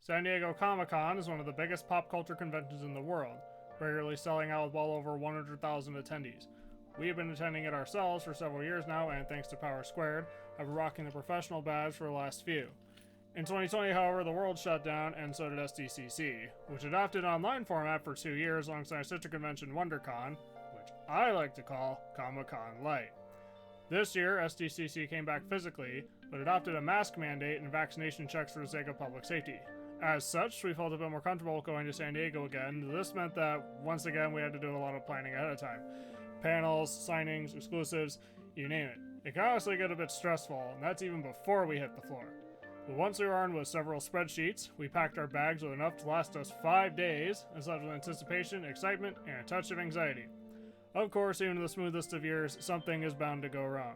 San Diego Comic-Con is one of the biggest pop culture conventions in the world, regularly selling out with well over 100,000 attendees. We have been attending it ourselves for several years now, and thanks to Power Squared, have been rocking the professional badge for the last few. In 2020, however, the world shut down, and so did SDCC, which adopted an online format for 2 years alongside sister convention WonderCon, which I like to call Comic-Con Light. This year, SDCC came back physically, but adopted a mask mandate and vaccination checks for the sake of public safety. As such, we felt a bit more comfortable going to San Diego again. This meant that, once again, we had to do a lot of planning ahead of time. Panels, signings, exclusives, you name it. It can honestly get a bit stressful, and that's even before we hit the floor. But once we were armed with several spreadsheets, we packed our bags with enough to last us 5 days, and slept with anticipation, excitement, and a touch of anxiety. Of course, even in the smoothest of years, something is bound to go wrong.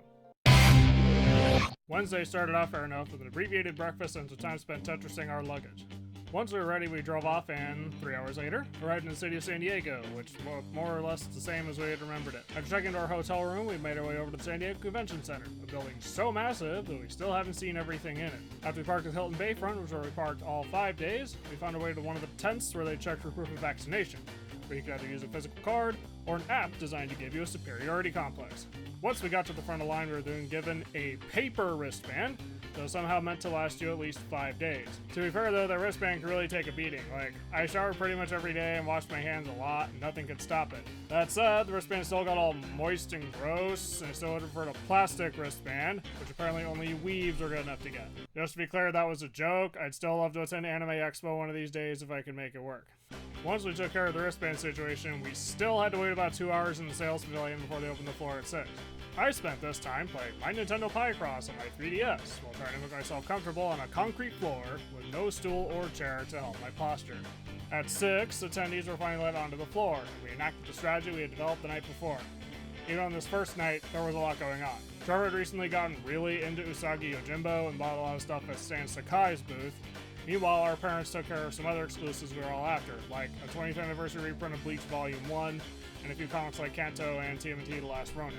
Wednesday started off fair enough with an abbreviated breakfast and some time spent Tetrising our luggage. Once we were ready, we drove off and, 3 hours later, arrived in the city of San Diego, which was more or less the same as we had remembered it. After checking into our hotel room, we made our way over to the San Diego Convention Center, a building so massive that we still haven't seen everything in it. After we parked at Hilton Bayfront, which is where we parked all 5 days, we found our way to one of the tents where they checked for proof of vaccination, where you could either use a physical card or an app designed to give you a superiority complex. Once we got to the front of the line, we were then given a paper wristband, though somehow meant to last you at least 5 days. To be fair though, that wristband could really take a beating. Like, I shower pretty much every day and wash my hands a lot, and nothing could stop it. That said, the wristband still got all moist and gross, and I still preferred a plastic wristband, which apparently only weaves are good enough to get. Just to be clear, that was a joke. I'd still love to attend Anime Expo one of these days if I could make it work. Once we took care of the wristband situation, we still had to wait about 2 hours in the sales pavilion before they opened the floor at 6. I spent this time playing my Nintendo Picross on my 3DS while trying to make myself comfortable on a concrete floor with no stool or chair to help my posture. At 6, attendees were finally let onto the floor, and we enacted the strategy we had developed the night before. Even on this first night, there was a lot going on. Trevor had recently gotten really into Usagi Yojimbo and bought a lot of stuff at Stan Sakai's booth. Meanwhile, our parents took care of some other exclusives we were all after, like a 20th anniversary reprint of Bleach Volume 1, and a few comics like Kanto and TMNT The Last Ronin.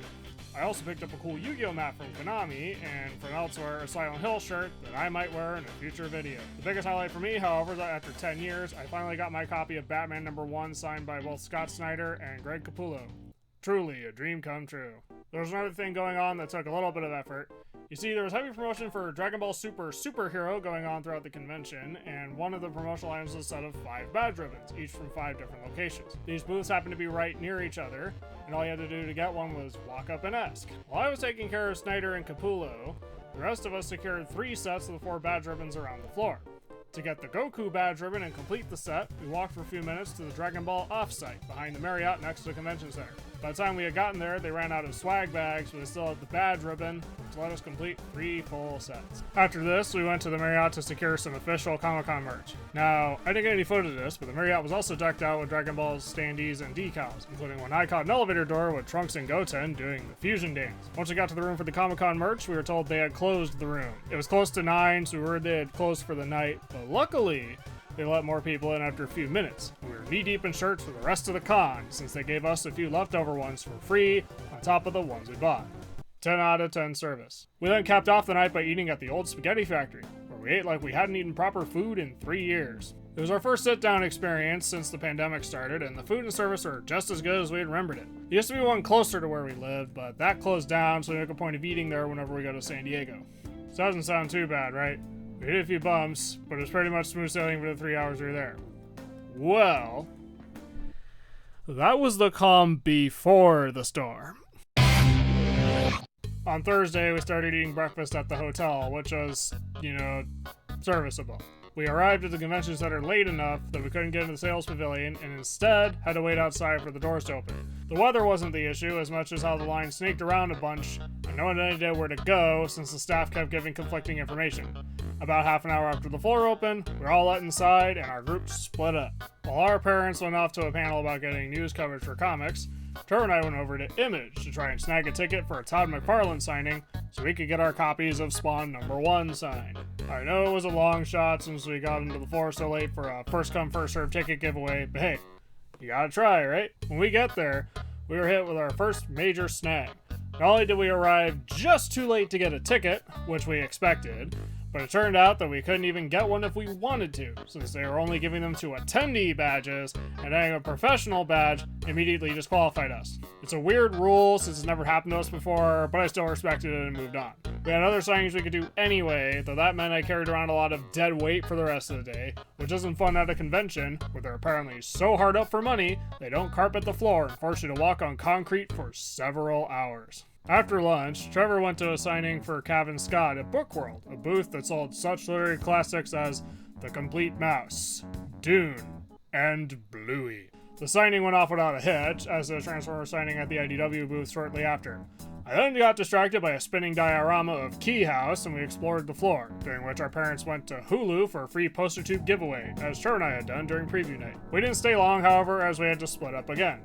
I also picked up a cool Yu-Gi-Oh map from Konami, and from elsewhere, a Silent Hill shirt that I might wear in a future video. The biggest highlight for me, however, is that after 10 years, I finally got my copy of Batman #1 signed by both Scott Snyder and Greg Capullo. Truly a dream come true. There was another thing going on that took a little bit of effort. You see, there was heavy promotion for Dragon Ball Super Superhero going on throughout the convention, and one of the promotional items was a set of 5 badge ribbons, each from 5 different locations. These booths happened to be right near each other, and all you had to do to get one was walk up and ask. While I was taking care of Snyder and Capullo, the rest of us secured 3 sets of the 4 badge ribbons around the floor. To get the Goku badge ribbon and complete the set, we walked for a few minutes to the Dragon Ball offsite behind the Marriott next to the convention center. By the time we had gotten there, they ran out of swag bags, but they still had the badge ribbon, which let us complete 3 full sets. After this, we went to the Marriott to secure some official Comic-Con merch. Now, I didn't get any footage of this, but the Marriott was also decked out with Dragon Ball standees and decals, including one I caught an elevator door with Trunks and Goten doing the fusion dance. Once we got to the room for the Comic-Con merch, we were told they had closed the room. It was close to 9, so we heard they had closed for the night, but luckily, they let more people in after a few minutes. We were knee-deep in shirts for the rest of the con, since they gave us a few leftover ones for free, on top of the ones we bought. 10 out of 10 service. We then capped off the night by eating at the old spaghetti factory, where we ate like we hadn't eaten proper food in 3 years. It was our first sit-down experience since the pandemic started, and the food and service are just as good as we had remembered it. There used to be one closer to where we lived, but that closed down, so we make a point of eating there whenever we go to San Diego. So doesn't sound too bad, right? We hit a few bumps, but it was pretty much smooth sailing for the 3 hours we were there. Well, that was the calm before the storm. On Thursday, we started eating breakfast at the hotel, which was, serviceable. We arrived at the convention center late enough that we couldn't get into the sales pavilion, and instead had to wait outside for the doors to open. The weather wasn't the issue as much as how the line snaked around a bunch, and no one had any idea where to go since the staff kept giving conflicting information. About half an hour after the floor opened, we were all let inside and our group split up. While our parents went off to a panel about getting news coverage for comics, Trevor and I went over to Image to try and snag a ticket for a Todd McFarlane signing so we could get our copies of Spawn #1 signed. I know it was a long shot since we got into the floor so late for a first come first served ticket giveaway, but hey, you gotta try, right? When we get there, we were hit with our first major snag. Not only did we arrive just too late to get a ticket, which we expected, But it turned out that we couldn't even get one if we wanted to, since they were only giving them to attendee badges, and adding a professional badge immediately disqualified us. It's a weird rule since it's never happened to us before, but I still respected it and moved on. We had other signings we could do anyway, though that meant I carried around a lot of dead weight for the rest of the day, which isn't fun at a convention, where they're apparently so hard up for money, they don't carpet the floor and force you to walk on concrete for several hours. After lunch, Trevor went to a signing for Cavan Scott at Bookworld, a booth that sold such literary classics as The Complete Mouse, Dune, and Bluey. The signing went off without a hitch, as the Transformer signing at the IDW booth shortly after. I then got distracted by a spinning diorama of Key House, and we explored the floor, during which our parents went to Hulu for a free poster tube giveaway, as Trevor and I had done during preview night. We didn't stay long, however, as we had to split up again.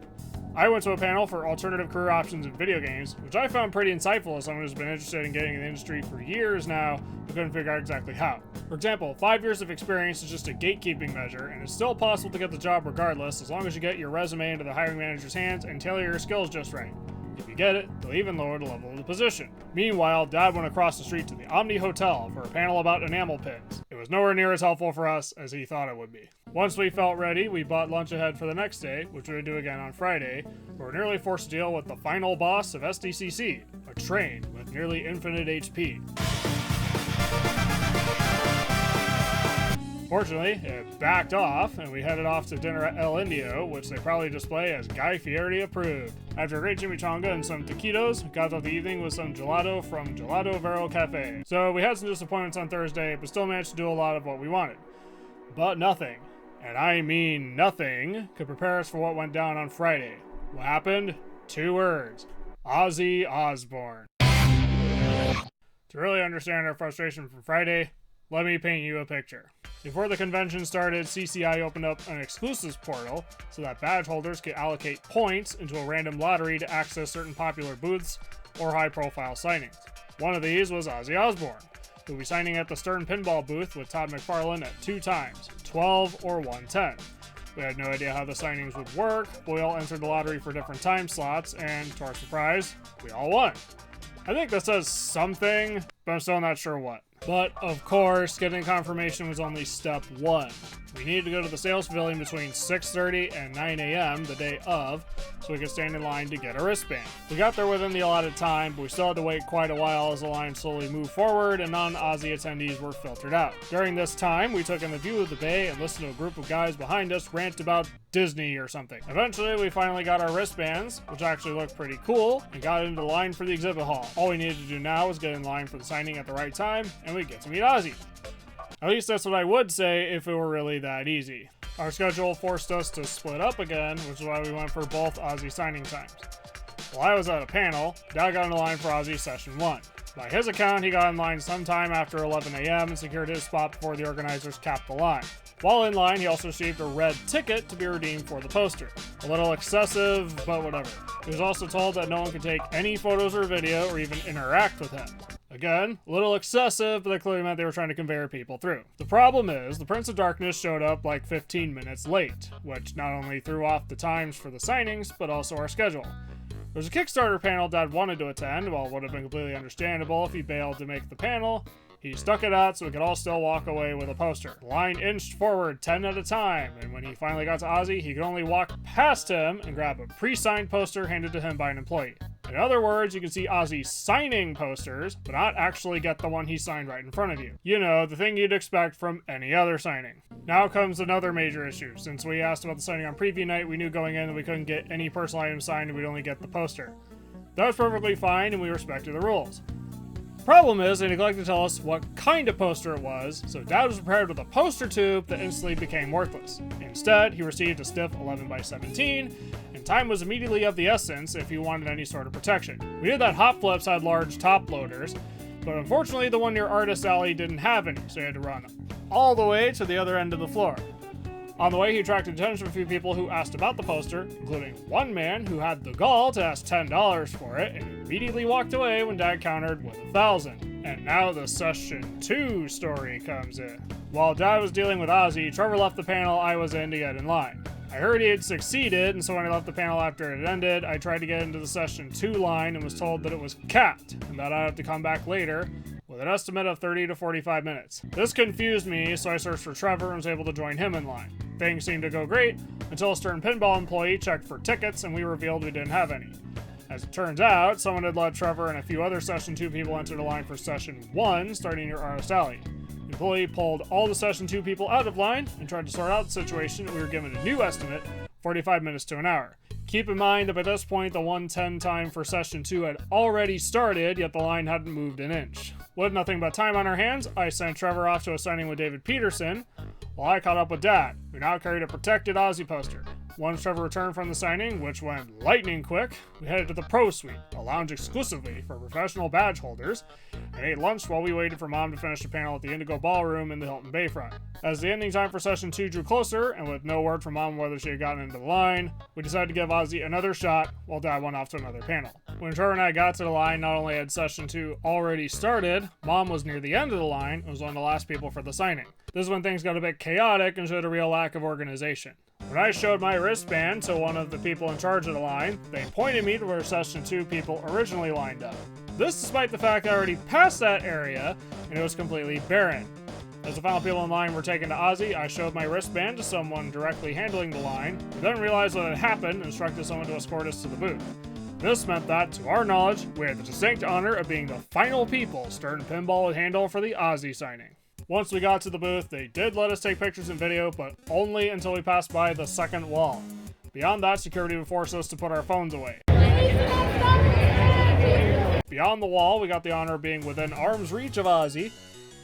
I went to a panel for alternative career options in video games, which I found pretty insightful as someone who's been interested in getting in the industry for years now, but couldn't figure out exactly how. For example, 5 years of experience is just a gatekeeping measure, and it's still possible to get the job regardless, as long as you get your resume into the hiring manager's hands and tailor your skills just right. If you get it, they'll even lower the level of the position. Meanwhile, Dad went across the street to the Omni Hotel for a panel about enamel pins. It was nowhere near as helpful for us as he thought it would be. Once we felt ready, we bought lunch ahead for the next day, which we would do again on Friday, where we're nearly forced to deal with the final boss of SDCC, a train with nearly infinite HP. Fortunately, it backed off, and we headed off to dinner at El Indio, which they proudly display as Guy Fieri approved. After a great chimichanga and some taquitos, we got out the evening with some gelato from Gelato Vero Cafe. So we had some disappointments on Thursday, but still managed to do a lot of what we wanted. But nothing, and I mean nothing, could prepare us for what went down on Friday. What happened? 2 words. Ozzy Osbourne. To really understand our frustration from Friday, let me paint you a picture. Before the convention started, CCI opened up an exclusives portal so that badge holders could allocate points into a random lottery to access certain popular booths or high-profile signings. One of these was Ozzy Osbourne, who will be signing at the Stern Pinball booth with Todd McFarlane at 2 times, 12 or 110. We had no idea how the signings would work, but we all entered the lottery for different time slots, and to our surprise, we all won. I think that says something, but I'm still not sure what. But, of course, getting confirmation was only step 1. We needed to go to the sales pavilion between 6:30 and 9 a.m. the day of, so we could stand in line to get a wristband. We got there within the allotted time, but we still had to wait quite a while as the line slowly moved forward and non-Aussie attendees were filtered out. During this time, we took in the view of the bay and listened to a group of guys behind us rant about Disney or something. Eventually, we finally got our wristbands, which actually looked pretty cool, and got into the line for the exhibit hall. All we needed to do now was get in line for the signing at the right time, and we'd get to meet Ozzy. At least that's what I would say if it were really that easy. Our schedule forced us to split up again, which is why we went for both Ozzy signing times. While I was at a panel, Dad got in line for Ozzy session 1. By his account, he got in line sometime after 11 a.m. and secured his spot before the organizers capped the line. While in line, he also received a red ticket to be redeemed for the poster. A little excessive, but whatever. He was also told that no one could take any photos or video or even interact with him. Again, a little excessive, but that clearly meant they were trying to convey people through. The problem is, the Prince of Darkness showed up like 15 minutes late, which not only threw off the times for the signings, but also our schedule. There was a Kickstarter panel Dad wanted to attend, while it would have been completely understandable if he bailed to make the panel. He stuck it out so we could all still walk away with a poster. The line inched forward 10 at a time, and when he finally got to Ozzy, he could only walk past him and grab a pre-signed poster handed to him by an employee. In other words, you can see Ozzy signing posters, but not actually get the one he signed right in front of you. You know, the thing you'd expect from any other signing. Now comes another major issue. Since we asked about the signing on preview night, we knew going in that we couldn't get any personal items signed and we'd only get the poster. That was perfectly fine, and we respected the rules. Problem is, they neglected to tell us what kind of poster it was, so Dad was prepared with a poster tube that instantly became worthless. Instead, he received a stiff 11x17, and time was immediately of the essence if he wanted any sort of protection. We knew that Hot Flips had large top loaders, but unfortunately the one near Artist Alley didn't have any, so he had to run all the way to the other end of the floor. On the way, he attracted attention from a few people who asked about the poster, including one man who had the gall to ask $10 for it, and immediately walked away when Dad countered with $1,000. And now the Session 2 story comes in. While Dad was dealing with Ozzy, Trevor left the panel I was in to get in line. I heard he had succeeded, and so when I left the panel after it ended, I tried to get into the Session 2 line and was told that it was capped, and that I'd have to come back later, with an estimate of 30 to 45 minutes. This confused me, so I searched for Trevor and was able to join him in line. Things seemed to go great until a Stern Pinball employee checked for tickets and we revealed we didn't have any. As it turns out, someone had let Trevor and a few other Session 2 people enter the line for Session 1 starting near Artist Alley. The employee pulled all the Session 2 people out of line and tried to sort out the situation, and we were given a new estimate, 45 minutes to an hour. Keep in mind that by this point, the 1:10 time for Session 2 had already started, yet the line hadn't moved an inch. With nothing but time on our hands, I sent Trevor off to a signing with David Peterson, while I caught up with Dad, who now carried a protected Ozzy poster. Once Trevor returned from the signing, which went lightning quick, we headed to the Pro Suite, a lounge exclusively for professional badge holders, and ate lunch while we waited for Mom to finish the panel at the Indigo Ballroom in the Hilton Bayfront. As the ending time for Session 2 drew closer, and with no word from Mom whether she had gotten into the line, we decided to give Ozzy another shot while Dad went off to another panel. When Trevor and I got to the line, not only had Session 2 already started, Mom was near the end of the line and was one of the last people for the signing. This is when things got a bit chaotic and showed a real lack of organization. When I showed my wristband to one of the people in charge of the line, they pointed me to where Session 2 people originally lined up. This despite the fact I already passed that area and it was completely barren. As the final people in line were taken to Ozzy, I showed my wristband to someone directly handling the line, but then realized what had happened and instructed someone to escort us to the booth. This meant that, to our knowledge, we had the distinct honor of being the final people Stern Pinball would handle for the Ozzy signing. Once we got to the booth, they did let us take pictures and video, but only until we passed by the second wall. Beyond that, security would force us to put our phones away. Beyond the wall, we got the honor of being within arm's reach of Ozzy,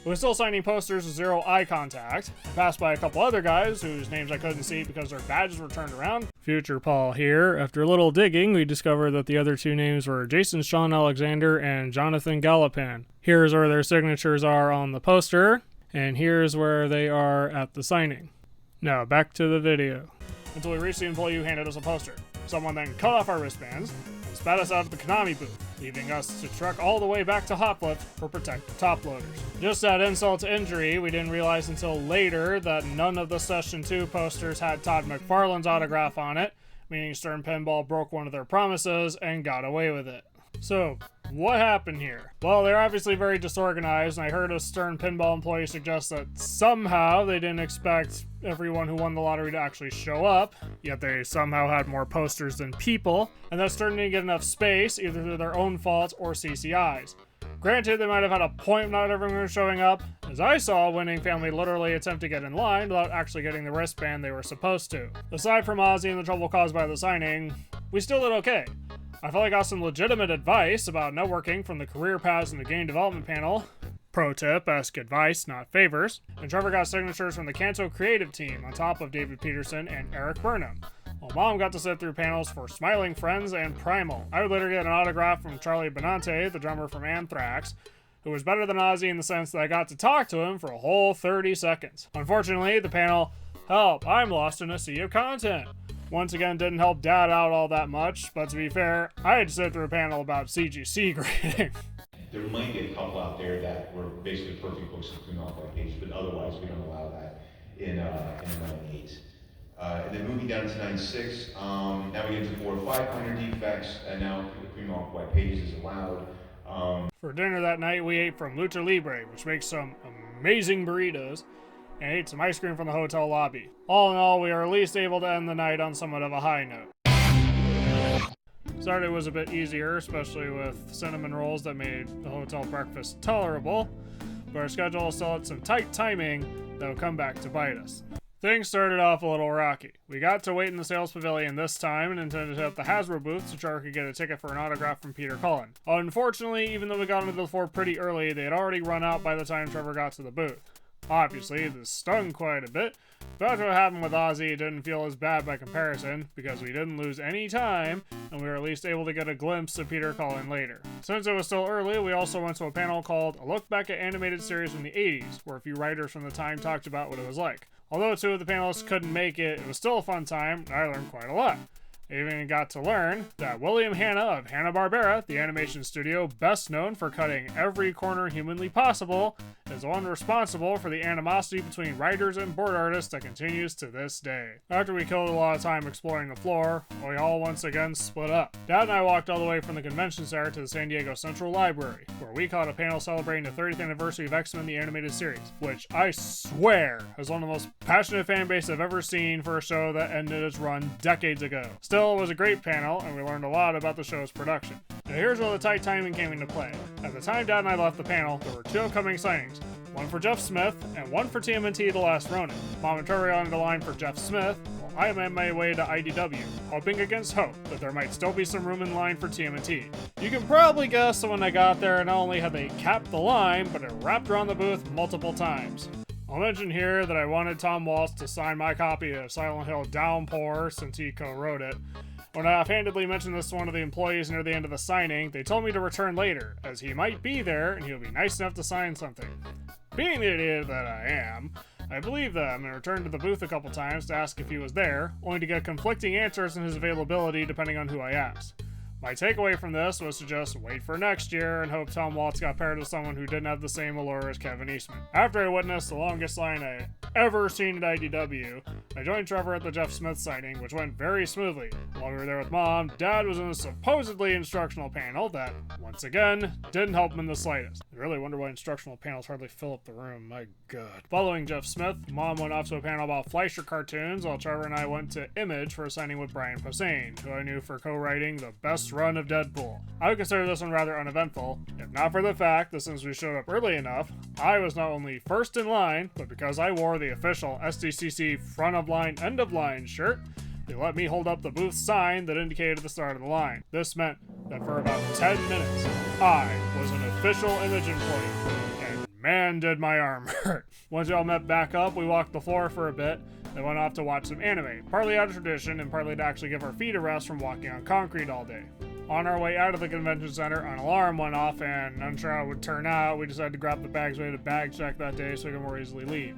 who was still signing posters with zero eye contact. I passed by a couple other guys whose names I couldn't see because their badges were turned around. Future Paul here. After a little digging, we discovered that the other two names were Jason Sean Alexander and Jonathan Gallopin. Here's where their signatures are on the poster, and here's where they are at the signing. Now, back to the video. Until we reached the employee who handed us a poster. Someone then cut off our wristbands and spat us out of the Konami booth, leaving us to trek all the way back to Hoplift for protective top loaders. Just that insult to injury, we didn't realize until later that none of the Session 2 posters had Todd McFarlane's autograph on it, meaning Stern Pinball broke one of their promises and got away with it. So, what happened here? Well, they're obviously very disorganized, and I heard a Stern Pinball employee suggest that somehow they didn't expect everyone who won the lottery to actually show up, yet they somehow had more posters than people, and that Stern didn't get enough space, either through their own fault or CCI's. Granted, they might have had a point not everyone showing up, as I saw a winning family literally attempt to get in line without actually getting the wristband they were supposed to. Aside from Ozzy and the trouble caused by the signing, we still did okay. I felt I got some legitimate advice about networking from the Career Paths and the Game Development panel. Pro tip, ask advice, not favors. And Trevor got signatures from the Canto Creative team on top of David Peterson and Eric Burnham. While Mom got to sit through panels for Smiling Friends and Primal. I would later get an autograph from Charlie Benante, the drummer from Anthrax, who was better than Ozzy in the sense that I got to talk to him for a whole 30 seconds. Unfortunately, the panel, "Help, I'm lost in a sea of content," once again didn't help Dad out all that much, but to be fair, I had to sit through a panel about CGC grading. There might be a couple out there that were basically perfect books of clean off white pages, but otherwise we don't allow that in 9.8. And then moving down to 9.6, now we get into 4 or 5 minor defects, and now clean off white pages is allowed. For dinner that night, we ate from Lucha Libre, which makes some amazing burritos, and ate some ice cream from the hotel lobby. All in all, we were at least able to end the night on somewhat of a high note. Saturday was a bit easier, especially with cinnamon rolls that made the hotel breakfast tolerable, but our schedule still had some tight timing that would come back to bite us. Things started off a little rocky. We got to wait in the sales pavilion this time and intended to hit the Hasbro booth so Trevor could get a ticket for an autograph from Peter Cullen. Unfortunately, even though we got into the floor pretty early, they had already run out by the time Trevor got to the booth. Obviously, this stung quite a bit, but after what happened with Ozzy, it didn't feel as bad by comparison, because we didn't lose any time, and we were at least able to get a glimpse of Peter Cullen later. Since it was still early, we also went to a panel called A Look Back at Animated Series from the 80s, where a few writers from the time talked about what it was like. Although 2 of the panelists couldn't make it, it was still a fun time, and I learned quite a lot. I even got to learn that William Hanna of Hanna-Barbera, the animation studio best known for cutting every corner humanly possible, is the one responsible for the animosity between writers and board artists that continues to this day. After we killed a lot of time exploring the floor, we all once again split up. Dad and I walked all the way from the convention center to the San Diego Central Library, where we caught a panel celebrating the 30th anniversary of X-Men the Animated Series, which I swear is one of the most passionate fan base I've ever seen for a show that ended its run decades ago. Still, it was a great panel, and we learned a lot about the show's production. Now here's where the tight timing came into play. At the time Dad and I left the panel, there were 2 upcoming signings. One for Jeff Smith, and one for TMNT The Last Ronin. Mom and Tori on the line for Jeff Smith, while I am on my way to IDW, hoping against hope that there might still be some room in line for TMNT. You can probably guess that when I got there, not only had they capped the line, but it wrapped around the booth multiple times. I'll mention here that I wanted Tom Waltz to sign my copy of Silent Hill Downpour since he co-wrote it. When I offhandedly mentioned this to one of the employees near the end of the signing, they told me to return later, as he might be there and he would be nice enough to sign something. Being the idiot that I am, I believed them and returned to the booth a couple times to ask if he was there, only to get conflicting answers on his availability depending on who I asked. My takeaway from this was to just wait for next year and hope Tom Waltz got paired with someone who didn't have the same allure as Kevin Eastman. After I witnessed the longest line I ever seen at IDW, I joined Trevor at the Jeff Smith signing, which went very smoothly. While we were there with Mom, Dad was in a supposedly instructional panel that, once again, didn't help him in the slightest. I really wonder why instructional panels hardly fill up the room, my god. Following Jeff Smith, Mom went off to a panel about Fleischer cartoons, while Trevor and I went to Image for a signing with Brian Posehn, who I knew for co-writing the best run of Deadpool. I would consider this one rather uneventful, if not for the fact that since we showed up early enough, I was not only first in line, but because I wore the official SDCC front of line, end of line shirt, they let me hold up the booth sign that indicated the start of the line. This meant that for about 10 minutes, I was an official Image employee, and man did my arm hurt. Once we all met back up, we walked the floor for a bit, then went off to watch some anime, partly out of tradition and partly to actually give our feet a rest from walking on concrete all day. On our way out of the convention center, an alarm went off, and unsure how it would turn out, we decided to grab the bags we had a bag check that day so we could more easily leave.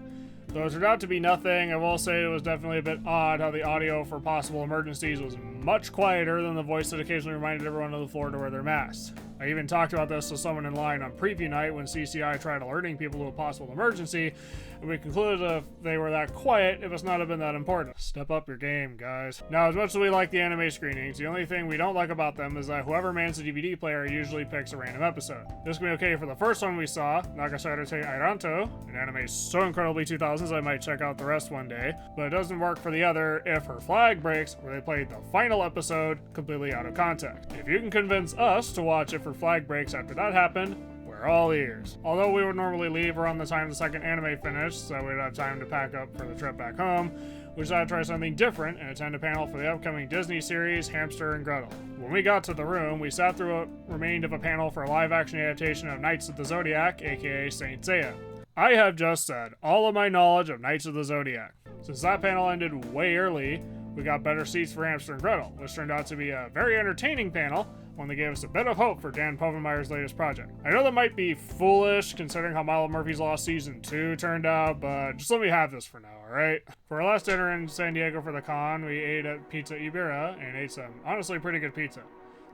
Though it turned out to be nothing, I will say it was definitely a bit odd how the audio for possible emergencies was much quieter than the voice that occasionally reminded everyone on the floor to wear their masks. I even talked about this to someone in line on preview night when CCI tried alerting people to a possible emergency, and we concluded that if they were that quiet, it must not have been that important. Step up your game, guys. Now, as much as we like the anime screenings, the only thing we don't like about them is that whoever mans the DVD player usually picks a random episode. This can be okay for the first one we saw, Nagasara te Airanto, an anime so incredibly 2000s I might check out the rest one day, but it doesn't work for the other If Her Flag Breaks, where they played the final episode completely out of context. If you can convince us to watch If Her Flag Breaks after that happened, we're all ears. Although we would normally leave around the time the second anime finished, so we'd have time to pack up for the trip back home, we decided to try something different and attend a panel for the upcoming Disney series Hamster and Gretel. When we got to the room, we sat through what remained of a panel for a live-action adaptation of Knights of the Zodiac, aka Saint Seiya. I have just said all of my knowledge of Knights of the Zodiac. Since that panel ended way early, we got better seats for Hamster and Gretel, which turned out to be a very entertaining panel, one that gave us a bit of hope for Dan Povenmire's latest project. I know that might be foolish considering how Milo Murphy's Law Season 2 turned out, but just let me have this for now, alright? For our last dinner in San Diego for the con, we ate at Pizza Ibera and ate some honestly pretty good pizza.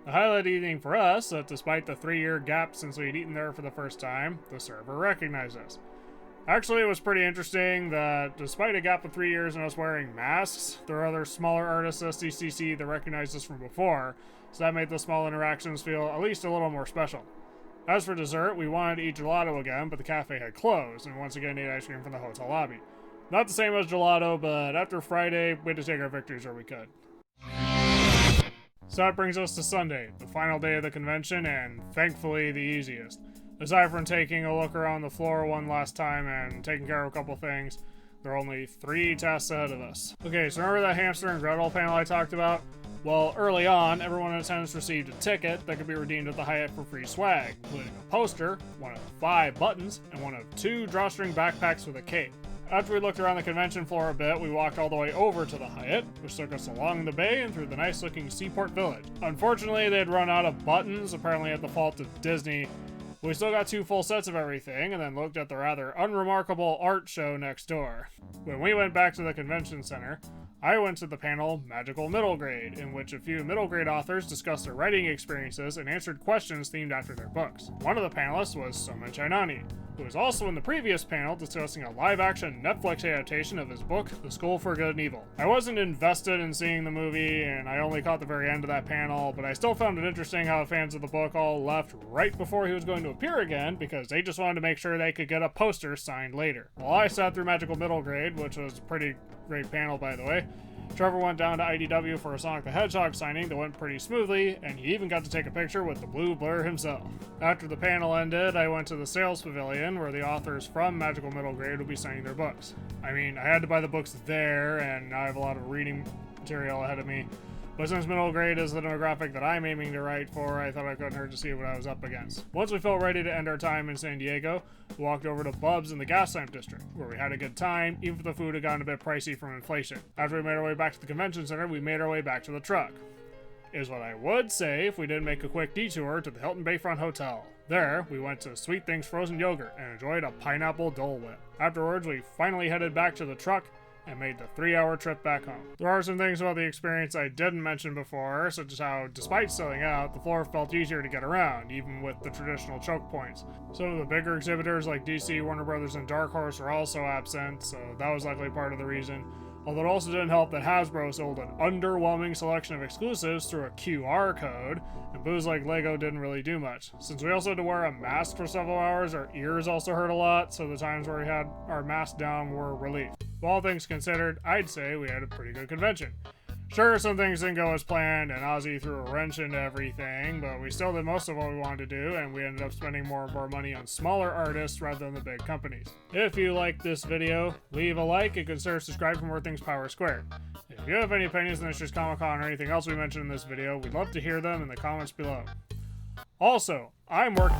The highlight evening for us, that despite the 3-year gap since we had eaten there for the first time, the server recognized us. Actually, it was pretty interesting that despite a gap of 3 years and us wearing masks, there are other smaller artists at SDCC that recognized us from before, so that made the small interactions feel at least a little more special. As for dessert, we wanted to eat gelato again, but the cafe had closed, and once again ate ice cream from the hotel lobby. Not the same as gelato, but after Friday, we had to take our victories where we could. So that brings us to Sunday, the final day of the convention, and thankfully the easiest. Aside from taking a look around the floor one last time and taking care of a couple things, there are only 3 tasks ahead of us. Okay, so remember that Hamster and Gretel panel I talked about? Well, early on, everyone in attendance received a ticket that could be redeemed at the Hyatt for free swag, including a poster, one of 5 buttons, and one of 2 drawstring backpacks with a cape. After we looked around the convention floor a bit, we walked all the way over to the Hyatt, which took us along the bay and through the nice-looking Seaport Village. Unfortunately, they had run out of buttons, apparently at the fault of Disney. We still got 2 full sets of everything, and then looked at the rather unremarkable art show next door. When we went back to the convention center, I went to the panel Magical Middle Grade, in which a few middle grade authors discussed their writing experiences and answered questions themed after their books. One of the panelists was Soma Chainani, who was also in the previous panel discussing a live-action Netflix adaptation of his book, The School for Good and Evil. I wasn't invested in seeing the movie, and I only caught the very end of that panel, but I still found it interesting how fans of the book all left right before he was going to appear again, because they just wanted to make sure they could get a poster signed later. While I sat through Magical Middle Grade, which was a pretty great panel by the way, Trevor went down to IDW for a Sonic the Hedgehog signing that went pretty smoothly, and he even got to take a picture with the Blue Blur himself. After the panel ended, I went to the sales pavilion where the authors from Magical Middle Grade would be signing their books. I mean, I had to buy the books there, and I have a lot of reading material ahead of me. But since middle grade is the demographic that I'm aiming to write for, I thought I couldn't hurt to see what I was up against. Once we felt ready to end our time in San Diego, we walked over to Bub's in the gas lamp district, where we had a good time, even if the food had gotten a bit pricey from inflation. After we made our way back to the convention center, we made our way back to the truck. Is what I would say if we didn't make a quick detour to the Hilton Bayfront Hotel. There, we went to Sweet Things Frozen Yogurt and enjoyed a pineapple Dole Whip. Afterwards, we finally headed back to the truck and made the 3-hour trip back home. There are some things about the experience I didn't mention before, such as how, despite selling out, the floor felt easier to get around, even with the traditional choke points. Some of the bigger exhibitors like DC, Warner Brothers, and Dark Horse were also absent, so that was likely part of the reason. Although it also didn't help that Hasbro sold an underwhelming selection of exclusives through a QR code, and booths like Lego didn't really do much. Since we also had to wear a mask for several hours, our ears also hurt a lot, so the times where we had our mask down were relieved. All things considered, I'd say we had a pretty good convention. Sure, some things didn't go as planned, and Ozzy threw a wrench into everything, but we still did most of what we wanted to do, and we ended up spending more and more money on smaller artists rather than the big companies. If you liked this video, leave a like and consider subscribing for more things Power Squared. If you have any opinions on this year's Comic-Con or anything else we mentioned in this video, we'd love to hear them in the comments below. Also, I'm working...